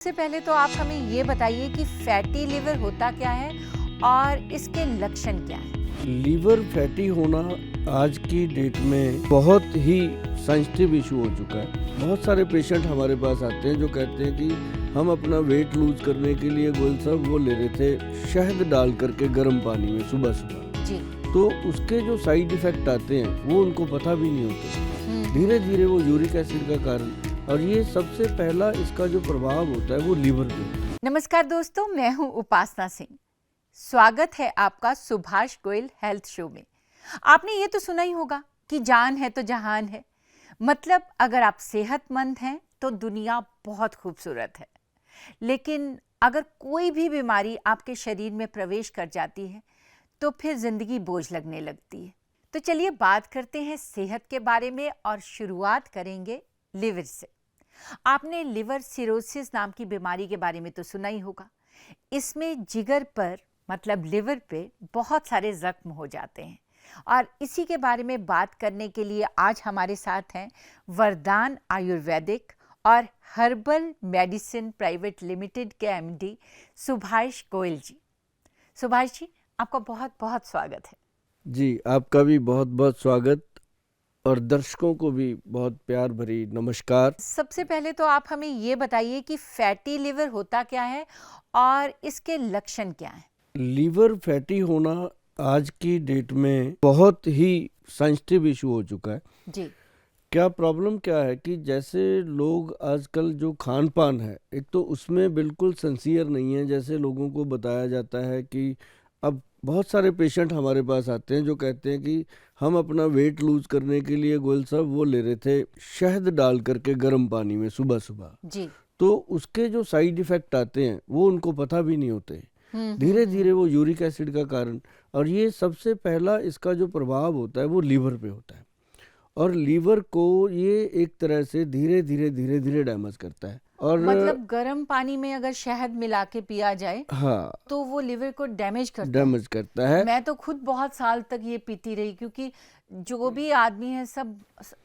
सबसे पहले तो आप हमें ये बताइए कि फैटी लिवर होता क्या है और इसके लक्षण क्या हैं? लीवर फैटी होना आज की डेट में बहुत ही सेंसिटिव इशू हो चुका है। बहुत सारे पेशेंट हमारे पास आते हैं जो कहते हैं कि हम अपना वेट लूज करने के लिए गोयल साहब वो ले रहे थे शहद डाल करके गर्म पानी में सुबह सुबह। जी। तो उसके जो साइड इफेक्ट आते हैं वो उनको पता भी नहीं होते। धीरे धीरे वो यूरिक एसिड का कारण, और ये सबसे पहला इसका जो प्रभाव होता है वो लीवर पे होता है। नमस्कार दोस्तों, मैं हूं उपासना सिंह। स्वागत है आपका सुभाष गोयल हेल्थ शो में। आपने ये तो सुना ही होगा कि जान है तो जहान है। मतलब अगर आप सेहतमंद हैं तो दुनिया बहुत खूबसूरत है, लेकिन अगर कोई भी बीमारी आपके शरीर में प्रवेश कर जाती है तो फिर जिंदगी बोझ लगने लगती है। तो चलिए बात करते हैं सेहत के बारे में और शुरुआत करेंगे लिवर से। आपने लिवर सिरोसिस नाम की बीमारी के बारे में तो सुना ही होगा। इसमें जिगर पर मतलब लिवर पे बहुत सारे जख्म हो जाते हैं, और इसी के बारे में बात करने के लिए आज हमारे साथ हैं वरदान आयुर्वेदिक और हर्बल मेडिसिन प्राइवेट लिमिटेड के एमडी सुभाष गोयल जी। सुभाष जी, आपका बहुत बहुत स्वागत है। जी, आपका भी बहुत बहुत स्वागत और दर्शकों को भी बहुत प्यार भरी नमस्कार। सबसे पहले तो आप हमें ये बताइए कि फैटी लिवर होता क्या है और इसके लक्षण क्या हैं? लीवर फैटी होना आज की डेट में बहुत ही सेंसिटिव इशू हो चुका है। जी। क्या प्रॉब्लम क्या है कि जैसे लोग आजकल जो खान पान है, एक तो उसमें बिल्कुल सिंसियर नहीं है। जैसे लोगों को बताया जाता है कि अब बहुत सारे पेशेंट हमारे पास आते हैं जो कहते हैं कि हम अपना वेट लूज करने के लिए गोयल साहब वो ले रहे थे शहद डाल करके गर्म पानी में सुबह सुबह। जी। तो उसके जो साइड इफेक्ट आते हैं वो उनको पता भी नहीं होते। धीरे धीरे वो यूरिक एसिड का कारण, और ये सबसे पहला इसका जो प्रभाव होता है वो लीवर पे होता है। और लीवर को ये एक तरह से धीरे धीरे डैमेज करता है। और मतलब गर्म पानी में अगर शहद मिला के पिया जाए हाँ, तो वो लिवर को डैमेज करता है। डैमेज करता है। मैं तो खुद बहुत साल तक ये पीती रही, क्योंकि जो भी आदमी है सब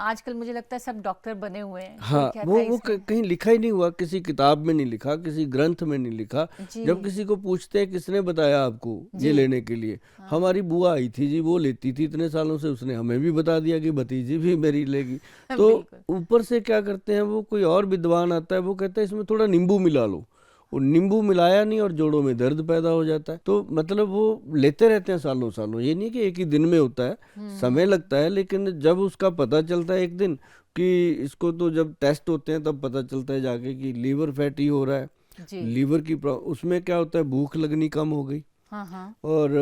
आजकल मुझे लगता है सब डॉक्टर बने हुए हैं। कोई हाँ, कहता वो है वो इसमें। कहीं लिखा ही नहीं हुआ, किसी किताब में नहीं लिखा, किसी ग्रंथ में नहीं लिखा। जी। जब किसी को पूछते हैं किसने बताया आपको जी। ये लेने के लिए, हमारी बुआ आई थी जी, वो लेती थी इतने सालों से, उसने हमें भी बता दिया कि भतीजी भी मेरी लेगी। तो बिल्कुल। ऊपर से क्या करते हैं, वो कोई और विद्वान आता है, वो कहता है इसमें थोड़ा नींबू मिला लो। वो नींबू मिलाया नहीं और जोड़ों में दर्द पैदा हो जाता है। तो मतलब वो लेते रहते हैं सालों सालों। ये नहीं कि एक ही दिन में होता है, समय लगता है। लेकिन जब उसका पता चलता है एक दिन कि इसको, तो जब टेस्ट होते हैं तब पता चलता है जाके कि लीवर फैटी हो रहा है। जी। लीवर की उसमें क्या होता है, भूख लगनी कम हो गई। हाँ हाँ। और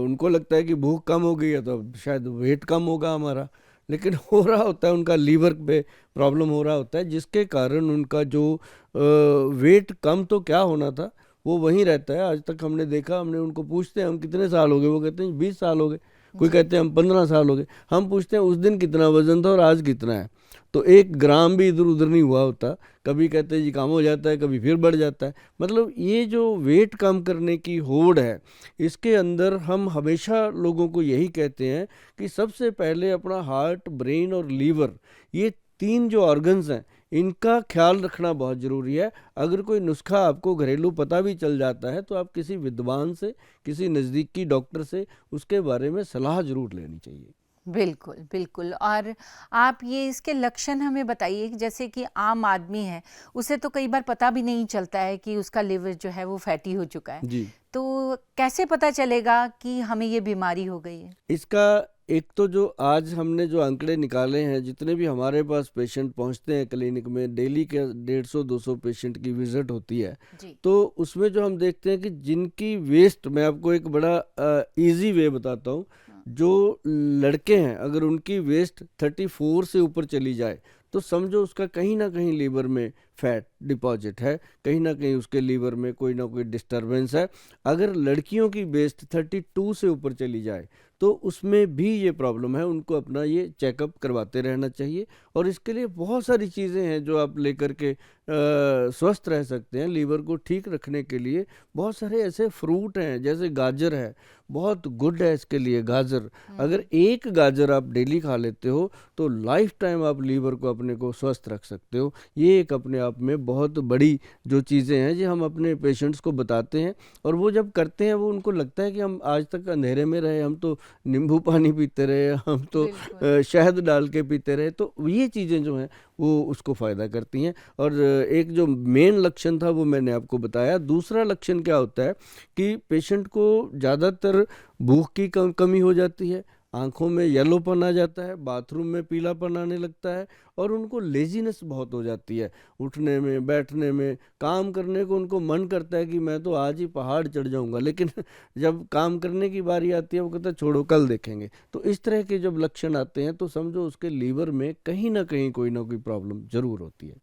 उनको लगता है कि भूख कम हो गई है तो अब शायद वेट कम होगा हमारा। लेकिन हो रहा होता है उनका लीवर पे प्रॉब्लम हो रहा होता है, जिसके कारण उनका जो वेट कम तो क्या होना था वो वहीं रहता है। आज तक हमने देखा, हमने उनको पूछते हैं हम कितने साल हो गए, वो कहते हैं 20 साल हो गए। कोई कहते हैं हम 15 साल हो गए। हम पूछते हैं उस दिन कितना वजन था और आज कितना है, तो 1 ग्राम भी इधर उधर नहीं हुआ होता। कभी कहते हैं जी कम हो जाता है, कभी फिर बढ़ जाता है। मतलब ये जो वेट कम करने की होड़ है, इसके अंदर हम हमेशा लोगों को यही कहते हैं कि सबसे पहले अपना हार्ट, ब्रेन और लीवर, ये 3 जो ऑर्गन्स हैं, इनका ख्याल रखना बहुत ज़रूरी है। अगर कोई नुस्खा आपको घरेलू पता भी चल जाता है तो आप किसी विद्वान से, किसी नज़दीकी डॉक्टर से उसके बारे में सलाह ज़रूर लेनी चाहिए। बिल्कुल बिल्कुल। और आप ये इसके लक्षण हमें बताइए कि जैसे कि आम आदमी है, उसे तो कई बार पता भी नहीं चलता है कि उसका लिवर जो है वो फैटी हो चुका है। जी, तो कैसे पता चलेगा कि हमें ये बीमारी हो गई है? इसका एक तो जो आज हमने जो आंकड़े निकाले हैं, जितने भी हमारे पास पेशेंट पहुंचते हैं क्लिनिक में, डेली के 150-200 पेशेंट की विजिट होती है। जी। तो उसमें जो हम देखते हैं कि जिनकी वेस्ट, मैं आपको एक बड़ा इजी वे बताता हूँ। जो लड़के हैं अगर उनकी वेस्ट 34 से ऊपर चली जाए तो समझो उसका कहीं ना कहीं लीवर में फैट डिपॉजिट है, कहीं ना कहीं उसके लीवर में कोई ना कोई डिस्टरबेंस है। अगर लड़कियों की वेस्ट 32 से ऊपर चली जाए तो उसमें भी ये प्रॉब्लम है। उनको अपना ये चेकअप करवाते रहना चाहिए। और इसके लिए बहुत सारी चीज़ें हैं जो आप लेकर के स्वस्थ रह सकते हैं, लीवर को ठीक रखने के लिए बहुत सारे ऐसे फ्रूट हैं, जैसे गाजर है, बहुत गुड है इसके लिए गाजर। अगर एक गाजर आप डेली खा लेते हो तो लाइफ टाइम आप लीवर को अपने को स्वस्थ रख सकते हो। ये एक अपने आप में बहुत बड़ी जो चीज़ें हैं जो हम अपने पेशेंट्स को बताते हैं, और वो जब करते हैं वो उनको लगता है कि हम आज तक अंधेरे में रहे, हम तो नींबू पानी पीते रहे, हम तो बिल्कुल। शहद डाल के पीते रहे। तो ये चीज़ें जो हैं वो उसको फ़ायदा करती हैं। और एक जो मेन लक्षण था वो मैंने आपको बताया। दूसरा लक्षण क्या होता है कि पेशेंट को ज़्यादातर भूख की कमी हो जाती है, आंखों में येलोपन आ जाता है, बाथरूम में पीलापन आने लगता है, और उनको लेजीनेस बहुत हो जाती है, उठने में, बैठने में, काम करने को उनको मन करता है कि मैं तो आज ही पहाड़ चढ़ जाऊंगा, लेकिन जब काम करने की बारी आती है वो कहता है छोड़ो कल देखेंगे। तो इस तरह के जब लक्षण आते हैं तो समझो उसके लीवर में कहीं ना कहीं कोई ना कोई प्रॉब्लम जरूर होती है।